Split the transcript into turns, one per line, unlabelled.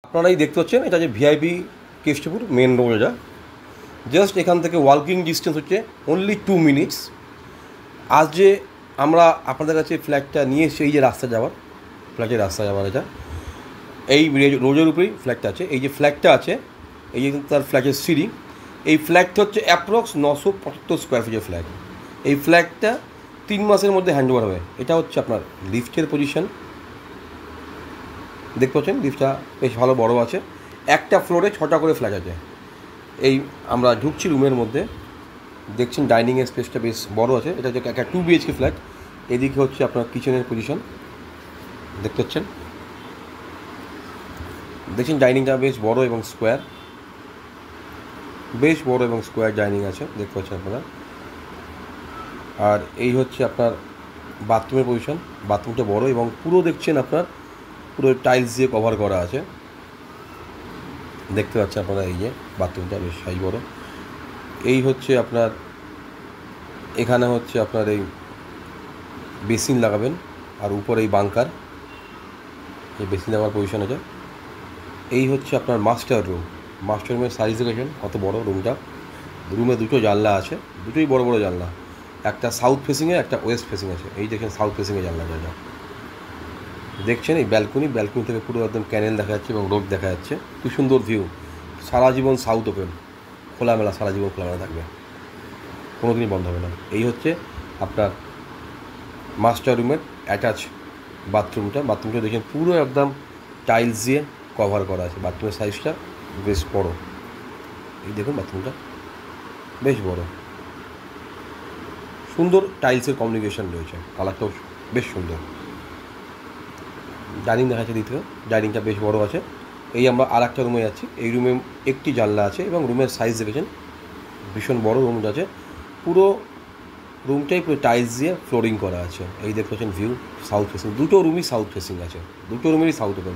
আপনারাই দেখতে পাচ্ছেন এটা যে ভিআইপি কেষ্টপুর মেন রোড, এটা জাস্ট এখান থেকে ওয়াকিং ডিস্টেন্স হচ্ছে অনলি 2 মিনিটস। আজ যে আমরা আপনাদের কাছে ফ্ল্যাটটা নিয়ে এসেছি, এই যে রাস্তা যাওয়ার, ফ্ল্যাটের রাস্তা যাওয়ার, এটা এই রোডের উপরেই ফ্ল্যাটটা আছে। এই যে ফ্ল্যাটটা আছে, এই যে তার ফ্ল্যাটের সিঁড়ি, এই ফ্ল্যাটটা হচ্ছে অ্যাপ্রক্স 975 স্কোয়ার ফিটের ফ্ল্যাট। এই ফ্ল্যাটটা 3 মাসের মধ্যে হ্যান্ডওভার হবে। এটা হচ্ছে আপনার লিফটের পজিশন, দেখতে পাচ্ছেন লিফটটা বেশ ভালো বড় আছে। একটা ফ্লোরে 6টা করে ফ্ল্যাট আছে। এই আমরা ঢুকছি রুমের মধ্যে, দেখছেন ডাইনিংয়ের স্পেসটা বেশ বড় আছে। এটা হচ্ছে একটা 2 BHK ফ্ল্যাট। এদিকে হচ্ছে আপনার কিচেনের পজিশন, দেখতে পাচ্ছেন। দেখছেন ডাইনিংটা বেশ বড় এবং স্কোয়ার, বেশ বড় এবং স্কোয়ার ডাইনিং আছে, দেখতে পাচ্ছেন আপনারা। আর এই হচ্ছে আপনার বাথরুমের পজিশন। বাথরুমটা বড় এবং পুরো দেখছেন আপনার পুরো টাইলস দিয়ে কভার করা আছে, দেখতে পাচ্ছেন আপনারা। এই যে বাথরুমটা বেশ সাইজ বড়। এই হচ্ছে আপনার, এখানে হচ্ছে আপনার এই বেসিন লাগাবেন, আর উপরে এই বাংকার, এই বেসিন লাগাবার পজিশন আছে। এই হচ্ছে আপনার মাস্টার রুম। মাস্টার রুমের সাইজ দেখেছেন কত বড় রুমটা। রুমে 2টো জানলা আছে, দুটোই বড় বড় জানলা। একটা সাউথ ফেসিংয়ে, একটা ওয়েস্ট ফেসিং আছে। এই দেখেন সাউথ ফেসিংয়ে জানলা যা দেখছেন। এই ব্যালকনি থেকে পুরো একদম ক্যানেল দেখা যাচ্ছে এবং রোড দেখা যাচ্ছে। খুব সুন্দর ভিউ, সারা জীবন সাউথ ওপেন, খোলামেলা, সারা জীবন খোলামেলা থাকবে, কোনো দিনই বন্ধ হবে না। এই হচ্ছে আপনার মাস্টার রুমের অ্যাটাচ বাথরুমটা দেখেন পুরো একদম টাইলস দিয়ে কভার করা আছে। বাথরুমের সাইজটা বেশ বড়, এই দেখুন বাথরুমটা বেশ বড়, সুন্দর টাইলসের কমিউনিকেশন রয়েছে, কালারটাও বেশ সুন্দর। ডাইনিং দেখা যাচ্ছে দিক থেকে, ডাইনিংটা বেশ বড় আছে। এই আমরা আর একটা রুমে যাচ্ছি। এই রুমে একটি জানলা আছে এবং রুমের সাইজ দেখেছেন ভীষণ বড় রুম আছে। পুরো রুমটাই পুরো টাইলস দিয়ে ফ্লোরিং করা আছে। এই দেখতে পাচ্ছেন ভিউ সাউথ ফেসিং, দুটো রুমই সাউথ ফেসিং আছে, দুটো রুমেরই সাউথ ওপেন।